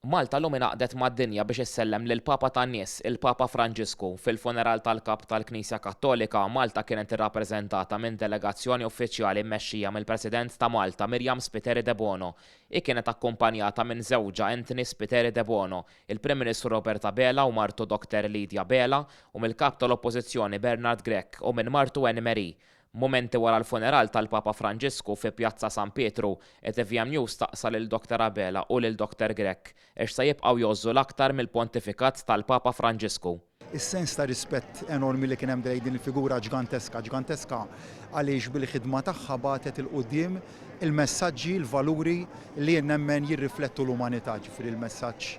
Malta llum ingħaqdet mad-dinja biex issellem lil Papa tan-nies, il-Papa Franġisku. Fil-funeral tal-Kap tal-Knisja Kattolika, Malta kienet irrappreżentata minn delegazzjoni uffiċjali mmexxija mill-President ta' Malta Miriam Spiteri de Bono. Kienet akkumpanjata minn żewġa Anthony Spiteri de Bono, il-Prim Ministru Roberta Bela u martu Dr. Lydia Bela, u mill-Kap tal-Oppożizzjoni Bernard Grech u minn martu Anne Marie. Momenti wara l-funeral tal-Papa Franġisku fi Pjazza San Pietru, TVM News taqsa lil Dr. Abela u lil Dr. Grech se jibqgħu jożżu l-aktar mill-pontifikat tal-Papa Franġisku. Is-sens ta' rispett enormi li kien hemm din il-figura ġganteska għaliex bil-ħidma tagħha bagħtet il-qudiem il-messaġġi, il-valuri li nemmen jirriflettu l-umanità, ġifieri il-messaġġ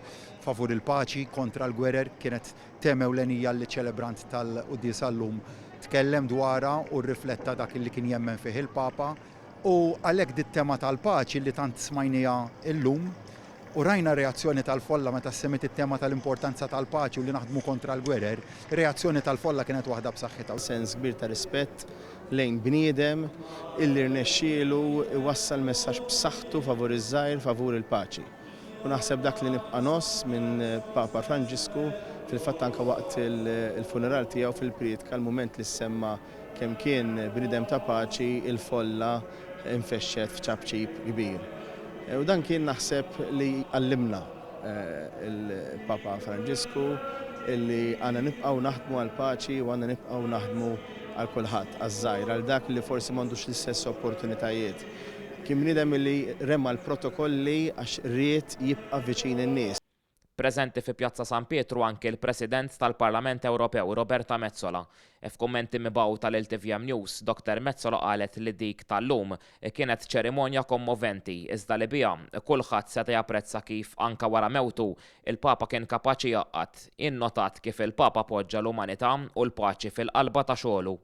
favur il-paċi kontra l-gwerer kienet tema ewlenija li ċelebrant tal-Qudies Allum tkellem dwarha u rrifletta dak li kien jemmen fih il-Papa u għalhekk dit-tema tal-paċi li tant smajnija llum u rajna reazzjoni tal-folla meta semmit it-tema tal-importanza tal-paċi u li naħdmu kontra l-gwerer, reazzjoni tal-folla kienet waħda b'saħħitha. Sens kbir ta' rispett lejn bniedem illi rnexxielu iwassal messaġġ b'saħħtu favur iż-żgħir favur il-paċi. U naħseb dak li nibqa' nos minn Papa Franġisku fil-fatt anke waqt il-funeral tiegħu fil-priedka l-mument li semma kemm kien bniedem ta' paċi il-folla infexxet f'ċabċib kbir. U dan kien naħseb li għallimna il-Papa Franġisku illi għandna nibqgħu naħdmu għall paċi u għandna nibqgħu naħdmu għal kulħadd għaż-żgħir għal dak li forsi m'għandux l-istess opportunitajiet. Kien bniedem li remma l-protokolli għax ried jibqa' viċin in-nies. Preżenti fi Pjazza San Pietru anke l-President tal-Parlament Ewropew Roberta Metsola. F'kummenti mibgħuta lil TVM News, Dr. Metsola qalet li dik tal-lum kienet ċerimonja kommoventi iżda li biha kulħadd seta' japprezza kif anke wara mewtu il-Papa kien kapaċi jaqgħad, innotat kif il-Papa poġġa l-umanità u l-paċi fil-qalba ta' xogħlu.